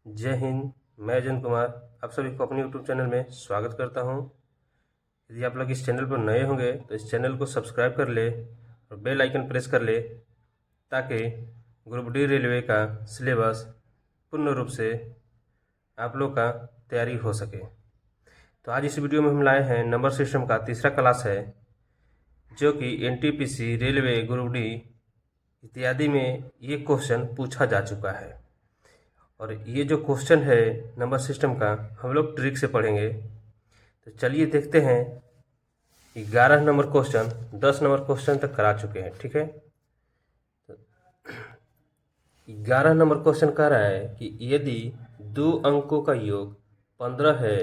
जय हिंद। मैं अजन कुमार आप सभी को अपने यूट्यूब चैनल में स्वागत करता हूं। यदि आप लोग इस चैनल पर नए होंगे तो इस चैनल को सब्सक्राइब कर ले और बेल आइकन प्रेस कर ले ताकि ग्रुप डी रेलवे का सिलेबस पूर्ण रूप से आप लोग का तैयारी हो सके। तो आज इस वीडियो में हम लाए हैं नंबर सिस्टम का तीसरा क्लास है, जो कि एनटीपीसी रेलवे ग्रुप डी इत्यादि में ये क्वेश्चन पूछा जा चुका है। और ये जो क्वेश्चन है नंबर सिस्टम का हम लोग ट्रिक से पढ़ेंगे। तो चलिए देखते हैं। 11 नंबर क्वेश्चन 10 नंबर क्वेश्चन तक करा चुके हैं, ठीक है। तो 11 नंबर क्वेश्चन कह रहा है कि यदि दो अंकों का योग 15 है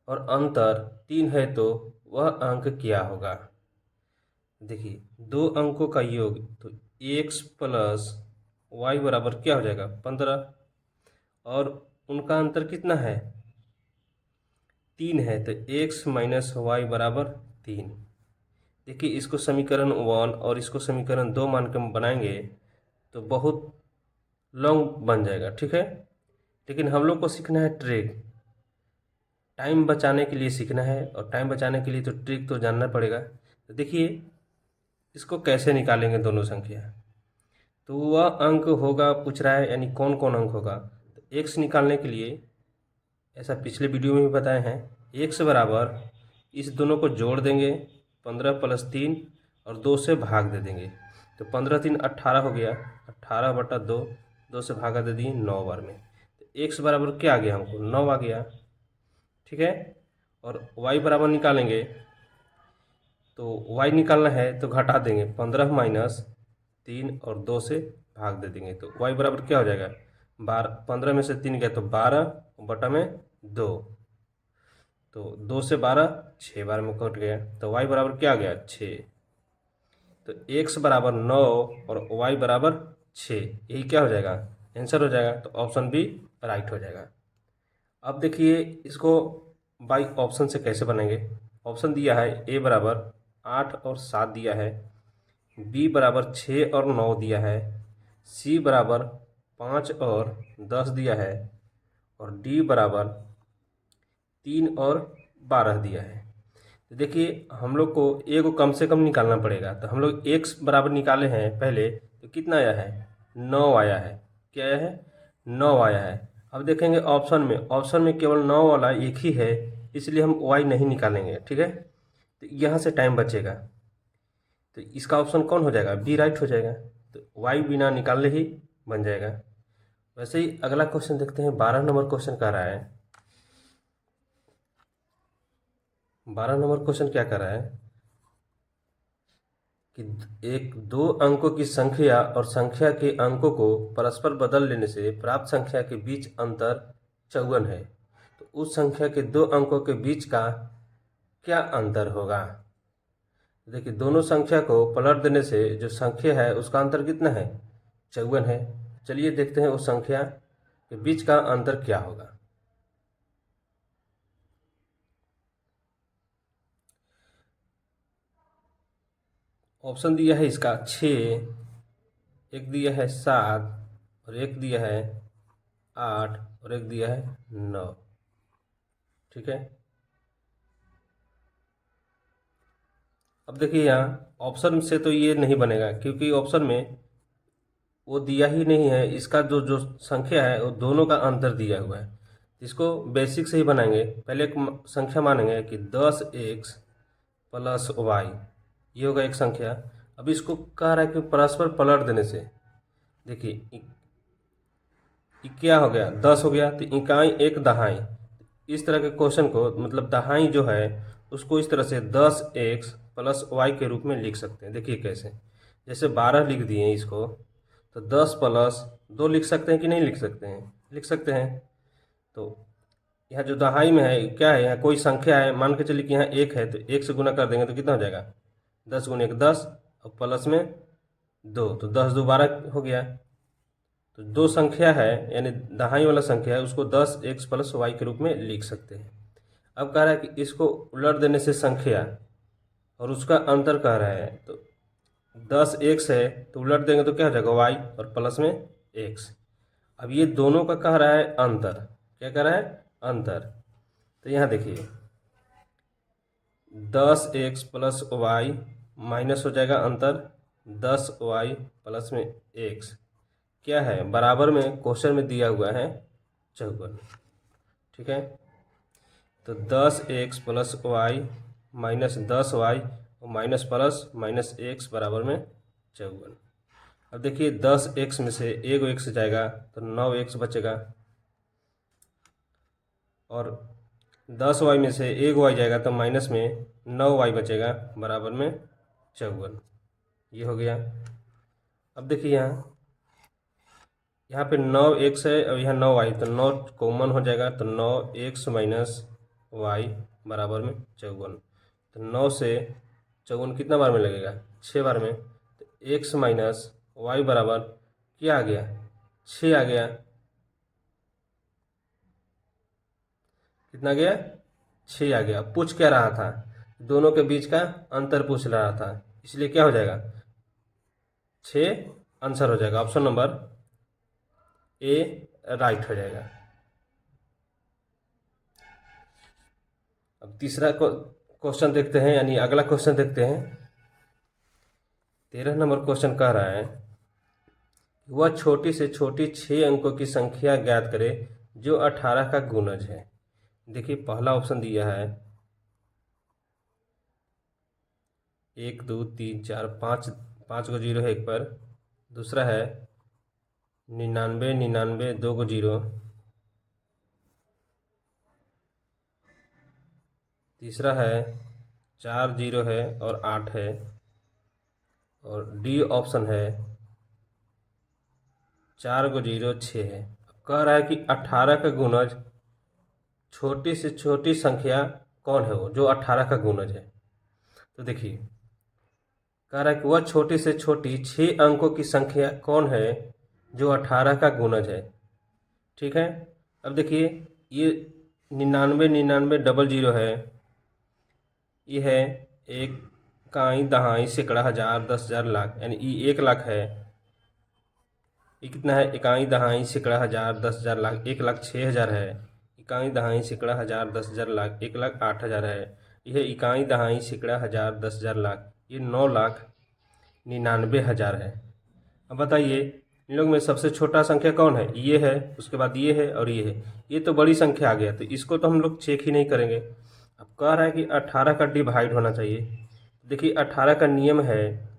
और अंतर 3 है तो वह अंक क्या होगा। देखिए, दो अंकों का योग तो x प्लस वाई बराबर क्या हो जाएगा 15, और उनका अंतर कितना है 3 है, तो x माइनस वाई बराबर 3। देखिए, इसको समीकरण 1 और इसको समीकरण 2 मान के हम बनाएंगे तो बहुत लॉन्ग बन जाएगा, ठीक है। लेकिन हम लोग को सीखना है ट्रिक, टाइम बचाने के लिए सीखना है, और टाइम बचाने के लिए तो ट्रिक तो जानना पड़ेगा। तो देखिए, इसको कैसे निकालेंगे दोनों संख्या। तो वह अंक होगा पूछ रहा है, यानी कौन कौन अंक होगा। तो एक्स निकालने के लिए ऐसा पिछले वीडियो में भी बताए हैं, एक्स बराबर इस दोनों को जोड़ देंगे 15 प्लस 3 और 2 से भाग दे देंगे। तो 15 3 18 हो गया, 18/2, 2 से भागा दे दिए 9 बार में। तो एक्स बराबर क्या आ गया हमको 9 आ गया, ठीक है। और वाई बराबर निकालेंगे तो वाई निकालना है तो घटा देंगे 15 माइनस 3 और 2 से भाग दे देंगे। तो वाई बराबर क्या हो जाएगा 12, 15 में से 3 गया तो 12 बटा में 2, तो 2 से 12 6 बार में कट गया। तो वाई बराबर क्या आ गया 6। तो एक्स बराबर 9 और वाई बराबर 6, यही क्या हो जाएगा आंसर हो जाएगा। तो ऑप्शन बी राइट हो जाएगा। अब देखिए, इसको बाई ऑप्शन से कैसे बनाएंगे। ऑप्शन दिया है ए बराबर 8 और 7 दिया है, बी बराबर 6 और 9 दिया है, सी बराबर 5 और 10 दिया है, और डी बराबर 3 और 12 दिया है। तो देखिए, हम लोग को ए को कम से कम निकालना पड़ेगा। तो हम लोग एक्स बराबर निकाले हैं पहले, तो कितना आया है 9 आया है। क्या आया है 9 आया है। अब देखेंगे ऑप्शन में केवल 9 वाला एक ही है, इसलिए हम वाई नहीं निकालेंगे, ठीक है। तो यहाँ से टाइम बचेगा, तो इसका ऑप्शन कौन हो जाएगा बी राइट हो जाएगा। तो वाई बिना निकाले ही बन जाएगा। वैसे ही अगला क्वेश्चन देखते हैं। 12 नंबर क्वेश्चन कह रहा है, 12 नंबर क्वेश्चन क्या कर रहा है कि एक दो अंकों की संख्या और संख्या के अंकों को परस्पर बदल लेने से प्राप्त संख्या के बीच अंतर 54 है। तो उस संख्या के दो अंकों के बीच का क्या अंतर होगा। देखिए, दोनों संख्या को पलट देने से जो संख्या है उसका अंतर कितना है 54 है। चलिए देखते हैं उस संख्या के बीच का अंतर क्या होगा। ऑप्शन दिया है इसका 6, एक दिया है 7 और एक दिया है 8 और एक दिया है 9, ठीक है। अब देखिए, यहाँ ऑप्शन से तो ये नहीं बनेगा, क्योंकि ऑप्शन में वो दिया ही नहीं है। इसका जो जो संख्या है वो दोनों का अंतर दिया हुआ है। इसको बेसिक से ही बनाएंगे। पहले एक संख्या मानेंगे कि 10x प्लस वाई, ये होगा एक संख्या। अब इसको कह रहा है कि परस्पर पलट देने से, देखिए क्या हो गया 10 हो गया, तो इकाई एक दहाई। इस तरह के क्वेश्चन को मतलब दहाई जो है उसको इस तरह से 10x प्लस वाई के रूप में लिख सकते हैं। देखिए कैसे, जैसे 12 लिख दिए इसको, तो 10 प्लस 2 लिख सकते हैं कि नहीं लिख सकते हैं, लिख सकते हैं। तो यहाँ जो दहाई में है क्या है, यहाँ कोई संख्या है, मान के चलिए कि यहाँ 1 है, तो 1 से गुना कर देंगे तो कितना हो जाएगा 10 गुना 1 10 और प्लस में 2, तो 10 2 12 हो गया। तो दो संख्या है यानी दहाई वाला संख्या है, उसको 10x प्लस वाई के रूप में लिख सकते हैं। अब कह रहा है कि इसको उलट देने से संख्या और उसका अंतर कह रहा है, तो 10x है तो उलट देंगे तो क्या हो जाएगा वाई और प्लस में x। अब ये दोनों का कह रहा है अंतर, क्या कह रहा है? अंतर। तो यहाँ देखिए 10x प्लस वाई माइनस हो जाएगा अंतर 10y प्लस में x, क्या है बराबर में क्वेश्चन में दिया हुआ है 54। ठीक है, तो 10x plus Y minus 10y minus plus minus x बराबर में 54। अब देखिए 10x में से एक x जाएगा तो 9x बचेगा, और 10y में से एक y जाएगा तो माइनस में 9y बचेगा बराबर में 54। ये हो गया। अब देखिए यहाँ पे 9x है और यहाँ 9y, तो 9 कॉमन हो जाएगा तो 9x माइनस वाई बराबर में 54। तो 9 से 54 कितना बार में लगेगा? 6 बार में। तो x माइनस वाई बराबर क्या आ गया? 6 आ गया। कितना गया? 6 आ गया। पूछ क्या रहा था? दोनों के बीच का अंतर पूछ रहा था, इसलिए क्या हो जाएगा? 6 आंसर हो जाएगा। ऑप्शन नंबर ए राइट हो जाएगा। अब तीसरा क्वेश्चन देखते हैं, यानी अगला क्वेश्चन देखते हैं। 13 नंबर क्वेश्चन कह रहा है वह छोटी से छोटी 6 अंकों की संख्या ज्ञात करे जो 18 का गुणज है। देखिए पहला ऑप्शन दिया है 1 2 3 4 5, 5 को जीरो है एक पर। दूसरा है 99 99 2 को जीरो। तीसरा है 4 जीरो है और 8 है। और डी ऑप्शन है 4 को जीरो 6 है। कह रहा है कि 18 का गुणज छोटी से छोटी संख्या कौन है वो जो 18 का गुणज है। तो देखिए कह रहा है कि वह छोटी से छोटी 6 अंकों की संख्या कौन है जो 18 का गुणज है। ठीक है, अब देखिए ये 99 99 डबल जीरो है, ये है एक काई दहाई सैकड़ा हजार 10,000 लाख, यानी ये 1 लाख है। ये कितना है? इकाई दहाई सैकड़ा हजार 10,000 लाख, 1,06,000 है। इकाई दहाई सैकड़ा हजार 10,000 लाख 1,08,000 है। यह इकाई दहाई सैकड़ा हजार 10,000 लाख, ये 9,99,000 है। अब बताइए इन लोग में सबसे छोटा संख्या कौन है? ये है, उसके बाद ये है और ये है। ये तो बड़ी संख्या आ गया, तो इसको तो हम लोग चेक ही नहीं करेंगे। अब कह रहा है कि 18 का डिवाइड होना चाहिए। देखिए 18 का नियम है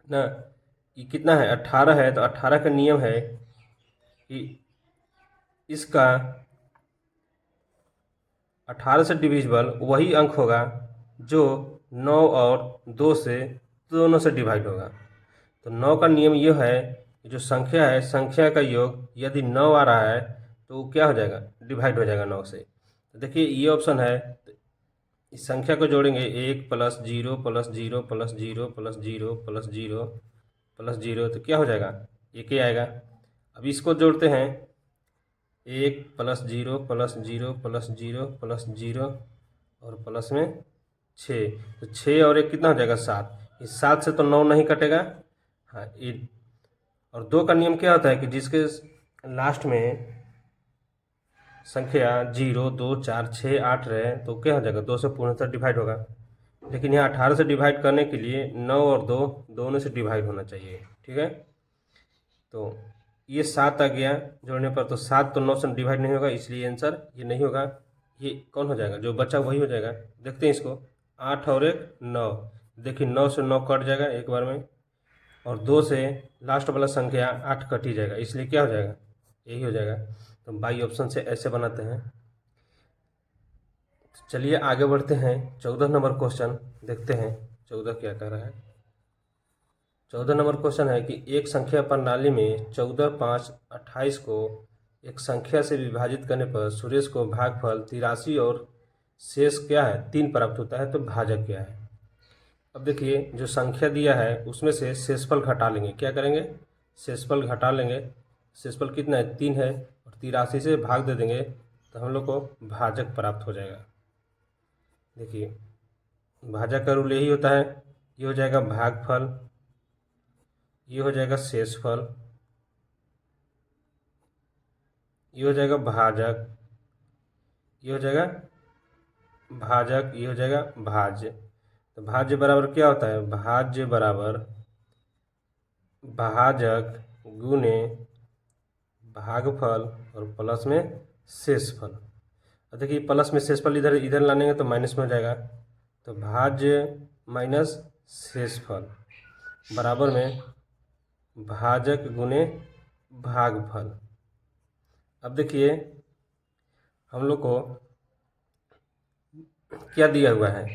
ना, ये कितना है? 18 है, तो 18 का नियम है कि इसका 18 से डिविजिबल वही अंक होगा जो 9 और 2 से दोनों से डिवाइड होगा। तो 9 का नियम ये है कि जो संख्या है, संख्या का योग यदि 9 आ रहा है तो वो क्या हो जाएगा? डिवाइड हो जाएगा 9 से। तो देखिए ये ऑप्शन है, तो इस संख्या को जोड़ेंगे 1 plus 0 plus 0 plus 0 plus 0 plus 0 plus 0, तो क्या हो जाएगा? 1 ही आएगा। अब इसको जोड़ते हैं 1 प्लस 0 प्लस 0 प्लस 0 प्लस 0 और प्लस में 6, तो 6 और 1 कितना हो जाएगा? 7। इस 7 से तो 9 नहीं कटेगा। हाँ, ये और 2 का नियम क्या होता है कि जिसके लास्ट में संख्या 0 2 4 6 8 रहे तो क्या हो जाएगा? 2 से पूर्णतः डिवाइड होगा। लेकिन यहाँ 18 से डिवाइड करने के लिए 9 और 2 दोनों से डिवाइड होना चाहिए। ठीक है, तो ये 7 आ गया जोड़ने पर, तो 7 तो 9 से डिवाइड नहीं होगा, इसलिए आंसर ये नहीं होगा। ये कौन हो जाएगा? जो बचा वही हो जाएगा। देखते हैं इसको, 8 और 1 9। देखिए 9 से 9 कट जाएगा एक बार में, और 2 से लास्ट वाला संख्या 8 कट ही जाएगा, इसलिए क्या हो जाएगा? यही हो जाएगा। तो बाई ऑप्शन से ऐसे बनाते हैं। चलिए आगे बढ़ते हैं। 14 नंबर क्वेश्चन देखते हैं 14 क्या कह रहा है। 14 नंबर क्वेश्चन है कि एक संख्या प्रणाली में 14 5 28 को एक संख्या से विभाजित करने पर सुरेश को भागफल 83 और शेष क्या है? 3 प्राप्त होता है, तो भाजक क्या है? अब देखिए जो संख्या दिया है उसमें से शेषफल घटा लेंगे। क्या करेंगे? शेषफल घटा लेंगे। शेषफल कितना है? 3 है, और 83 से भाग दे देंगे तो हम लोग को भाजक प्राप्त हो जाएगा। देखिए भाजक का रूल यही होता है, ये हो जाएगा भागफल, ये हो जाएगा शेषफल, ये हो जाएगा भाजक, ये हो जाएगा भाजक, ये हो जाएगा भाज्य। तो भाज्य बराबर क्या होता है? भाज्य बराबर भाजक गुने भागफल और प्लस में शेषफल। अब देखिए प्लस में शेषफल इधर इधर लानेंगे तो माइनस में हो जाएगा, तो भाज्य माइनस शेषफल बराबर में भाजक गुने भागफल। अब देखिए हम लोग को क्या दिया हुआ है?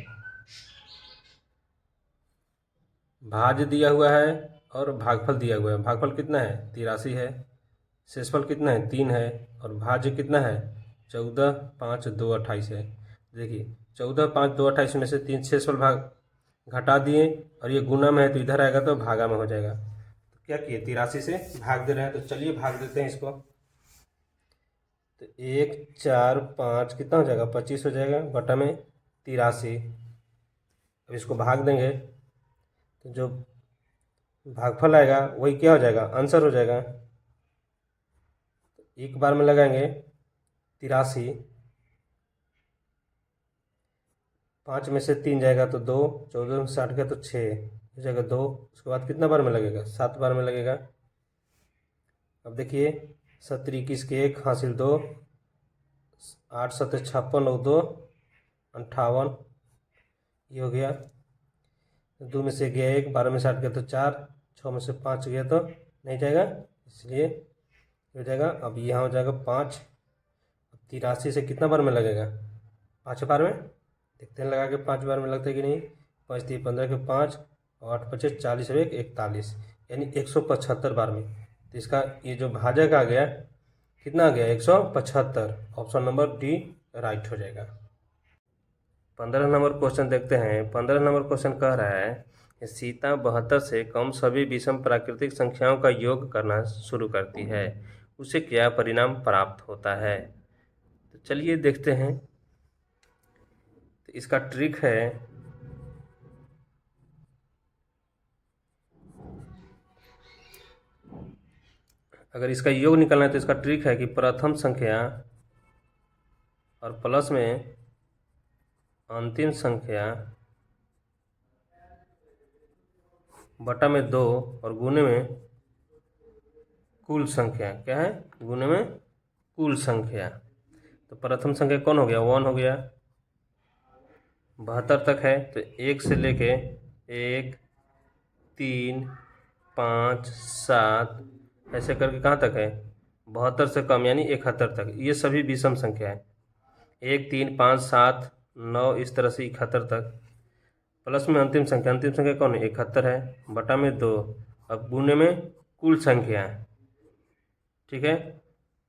भाज्य दिया हुआ है और भागफल दिया हुआ है। भागफल कितना है? 83 है। शेषफल कितना है? 3 है। और भाज्य कितना है? 14, 5, 2, 28 है। देखिए 14, 5, 2, 28 में से 3 शेषफल भाग घटा दिए और ये गुना में है तो इधर आएगा तो भागा में हो जाएगा। तो क्या किए? 83 से भाग दे रहे हैं, तो चलिए भाग देते हैं इसको। तो 1, 4, 5 कितना हो जाएगा? 25 हो जाएगा बटा में 83। अब इसको भाग देंगे तो जो भागफल आएगा वही क्या हो जाएगा? आंसर हो जाएगा। एक बार में लगाएंगे 83, 5 में से 3 जाएगा तो 2, 14 में 60 गया तो 6 हो जाएगा 2। उसके बाद कितना बार में लगेगा? 7 बार में लगेगा। अब देखिए 70, 21 के 1 हासिल 2, 8, 7, 56 और 2 58, ये हो गया। 2 में से गया 1, 12 में 60 गया तो 4, 6 में से 5 गया तो नहीं जाएगा, इसलिए हो जाएगा। अब यहाँ हो जाएगा 5। 83 से कितना बार में लगेगा? 5 बार में। देखते हैं लगा के 5 बार में लगता है कि नहीं। 5 3 15 के 5 और 8 25 40 और 1 41, यानी 175 बार में। तो इसका ये जो भाजक आ गया कितना आ गया? 175। ऑप्शन नंबर डी राइट हो जाएगा। 15 नंबर क्वेश्चन देखते हैं। 15 नंबर क्वेश्चन कह रहा है कि सीता 72 से कम सभी विषम प्राकृतिक संख्याओं का योग करना शुरू करती है, उसे क्या परिणाम प्राप्त होता है? तो चलिए देखते हैं। तो इसका ट्रिक है, अगर इसका योग निकालना है तो इसका ट्रिक है कि प्रथम संख्या और प्लस में अंतिम संख्या बटा में 2 और गुने में कुल संख्या। क्या है? गुने में कुल संख्या। तो प्रथम संख्या कौन हो गया? 1 हो गया। 72 तक है तो 1 से लेके 1, 3, 5, 7 ऐसे करके कहाँ तक है? 72 से कम यानी 71 तक। ये सभी विषम संख्या है। 1, 3, 5, 7, 9 इस तरह से 71 तक। प्लस में अंतिम संख्या कौन है? 71 है बटा में 2। अब गुने में कुल संख्या है, ठीक है।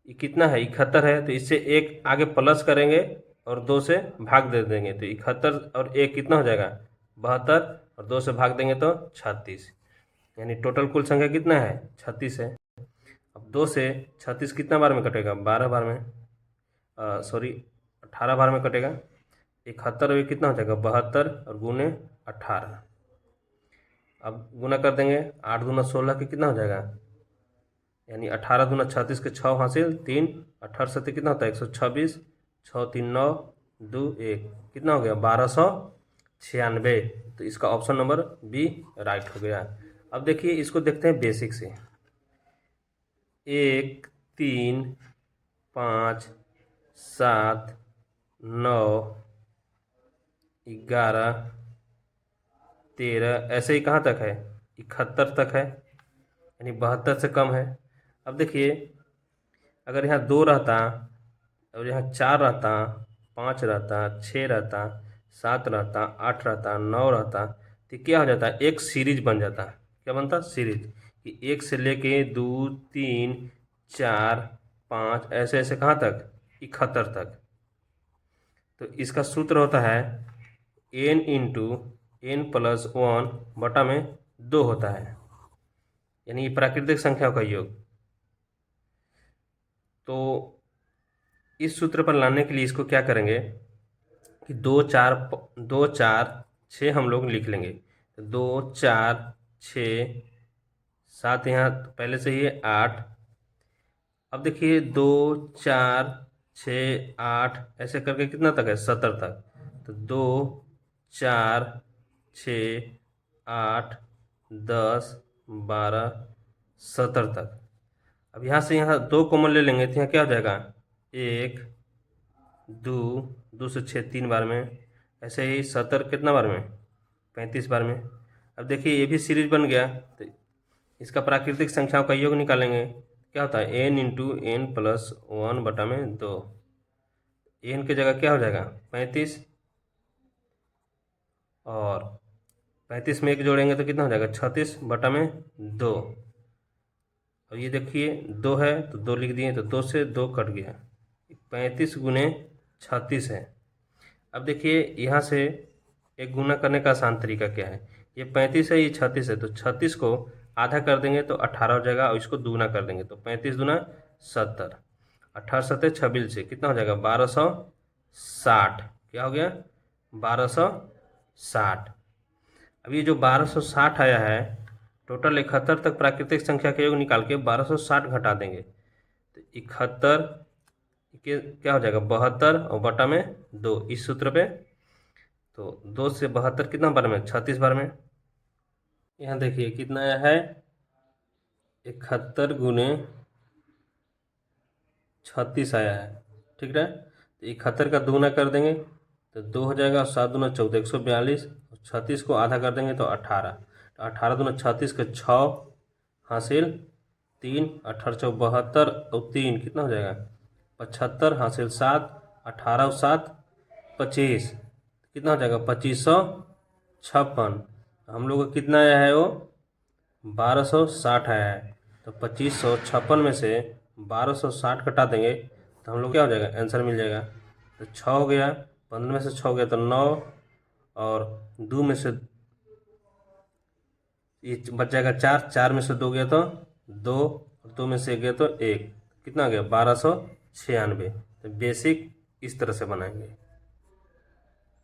ये कितना है? 71 है तो इससे एक आगे प्लस करेंगे और 2 से भाग दे देंगे तो 71 और 1 कितना हो जाएगा? 72 और 2 से भाग देंगे तो 36, यानी टोटल कुल संख्या कितना है? 36 है। अब 2 से 36 कितना बार में कटेगा? 12 बार में, सॉरी 18 बार में कटेगा। 71 और कितना हो जाएगा? 72 और गुने 18। अब गुना कर देंगे, 8 दूना 16 के कितना हो जाएगा? यानी 18 दूना 36 के 6 हासिल 3, 18 सत्ते कितना होता है? 126, 6 3 9 2 1 कितना हो गया? 1296। तो इसका ऑप्शन नंबर बी राइट हो गया। अब देखिए इसको देखते हैं बेसिक से। 1, 3, 5, 7, 9, 11, 13 ऐसे ही कहाँ तक है? 71 तक है, यानी 72 से कम है। अब देखिए अगर यहाँ 2 रहता और यहाँ 4 रहता, 5 रहता, 6 रहता, 7 रहता, 8 रहता, 9 रहता तो क्या हो जाता? एक सीरीज बन जाता। क्या बनता? सीरीज। कि 1 से लेके 2, 3, 4, 5 ऐसे ऐसे कहाँ तक? 71 तक। तो इसका सूत्र होता है n इंटू n+1 बटा में 2 होता है, यानी ये प्राकृतिक संख्याओं का योग। तो इस सूत्र पर लाने के लिए इसको क्या करेंगे कि 2 4 2 4 6 हम लोग लिख लेंगे। 2 4 6 7 यहाँ पहले से ही 8 अब देखिए 2, 4, 6, 8 ऐसे करके कितना तक है 70 तक। तो 2, 4, 6, 8, 10, 12, 70 तक। अब यहाँ से यहाँ 2 कॉमन ले लेंगे तो यहाँ क्या हो जाएगा 1, 2, 2 से 6 3 बार में, ऐसे ही 70 कितना बार में 35 बार में। अब देखिए ये भी सीरीज बन गया, तो इसका प्राकृतिक संख्याओं का योग निकालेंगे। क्या होता है n into N plus 1/2। N की जगह क्या हो जाएगा 35, और 35 में 1 जोड़ेंगे तो कितना हो जाएगा 36/2। और ये देखिए 2 है तो 2 लिख दिए, तो 2 से 2 कट गया, 35 गुने 36 है। अब देखिए यहाँ से एक गुना करने का आसान तरीका क्या है, ये 35 है ये 36 है, तो 36 को आधा कर देंगे तो 18 हो जाएगा, और इसको दुगना कर देंगे तो 35 दूना 70, 18 सत्ते 26 से कितना हो जाएगा 1260। क्या हो गया 1260। अब ये जो 1260 आया है, टोटल 71 तक प्राकृतिक संख्या के योग निकाल के 1260 घटा देंगे तो 71 के क्या हो जाएगा 72 और बटा में 2 इस सूत्र पे। तो 2 से 72 कितना बार में 36 बार में। यहाँ देखिए कितना आया है 71 गुने 36 आया है, ठीक है। तो 71 का दुगुना कर देंगे तो 2 हो जाएगा, 7 दूना 14 142, 36 को आधा कर देंगे तो 18, तो 18 दूना 36 के 6 हासिल 3, 18 चौक 72 और 3 कितना हो जाएगा 75 हासिल 7, 18 और 7 25 कितना हो जाएगा 2556। हम लोग को कितना आया है वो 1260 आया है। तो 2556 में से 1260 घटा देंगे तो हम लोग क्या हो जाएगा आंसर मिल जाएगा। तो 6 हो गया, 15 में से 6 हो गया तो 9, और 2 में से ये बच जाएगा 4, 4 में से 2 गया तो 2, और 2 में से 1 गया तो 1, कितना आ गया 1296। तो बेसिक इस तरह से बनाएंगे।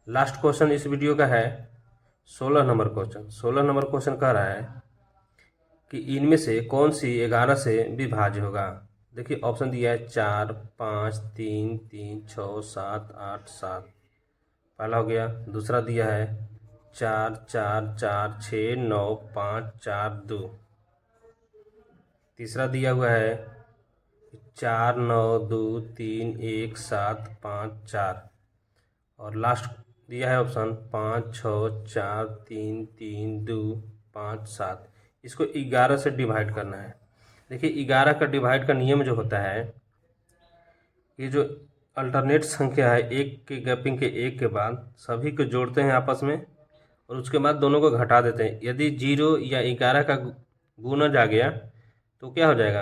लास्ट क्वेश्चन इस वीडियो का है 16 नंबर क्वेश्चन। 16 नंबर क्वेश्चन कह रहा है कि इनमें से कौन सी 11 से विभाज्य होगा। देखिए ऑप्शन दिया है 4, 5, 3, 3, 6, 7, 8, 7, पहला हो गया। दूसरा दिया है 4, 4, 4, 6, 9, 5, 4, 2। तीसरा दिया हुआ है 4, 9, 2, 3, 1, 7, 5, 4। और लास्ट दिया है ऑप्शन 5, 6, 4, 3, 3, 2, 5, 7। इसको 11 से डिवाइड करना है। देखिए 11 का डिवाइड का नियम जो होता है, ये जो अल्टरनेट संख्या है एक के गैपिंग के एक के बाद सभी को जोड़ते हैं आपस में, और उसके बाद दोनों को घटा देते हैं। यदि 0 या 11 का गुणज आ गया तो क्या हो जाएगा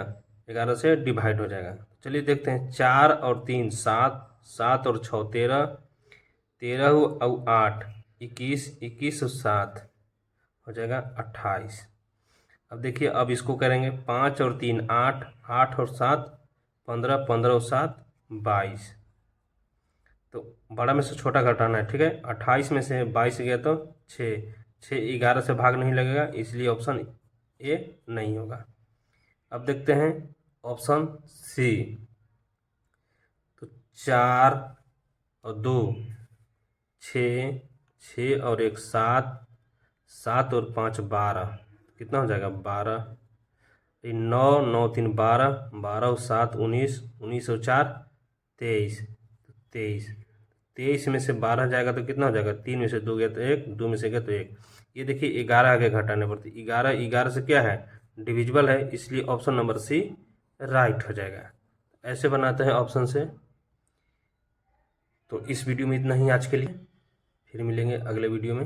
11 से डिवाइड हो जाएगा। चलिए देखते हैं 4 और 3 7, 7 और 6 13, 13 और 8 21, 21 और 7 हो जाएगा 28। अब देखिए अब इसको करेंगे 5 और 3 8, 8 और 7 15, 15 और 7 22। तो बड़ा में से छोटा घटाना है, ठीक है। 28 में से 22 गया तो 6, 6 11 से भाग नहीं लगेगा, इसलिए ऑप्शन ए नहीं होगा। अब देखते हैं ऑप्शन सी। तो 4 और 2 6, 6 और 1 7, 7 और 5 12, कितना हो जाएगा 12। 9, 9 3 12, 12 और 7 19, 19 और 4 23, 23, 23 में से 12 जाएगा तो कितना हो जाएगा 3 में से 2 गया तो 1, 2 में से गया तो 1। ये देखिए 11 आगे घटाने पड़ते, 11 से क्या है डिविजिबल है, इसलिए ऑप्शन नंबर सी राइट हो जाएगा। ऐसे बनाते हैं ऑप्शन से। तो इस वीडियो में इतना ही आज के लिए, फिर मिलेंगे अगले वीडियो में।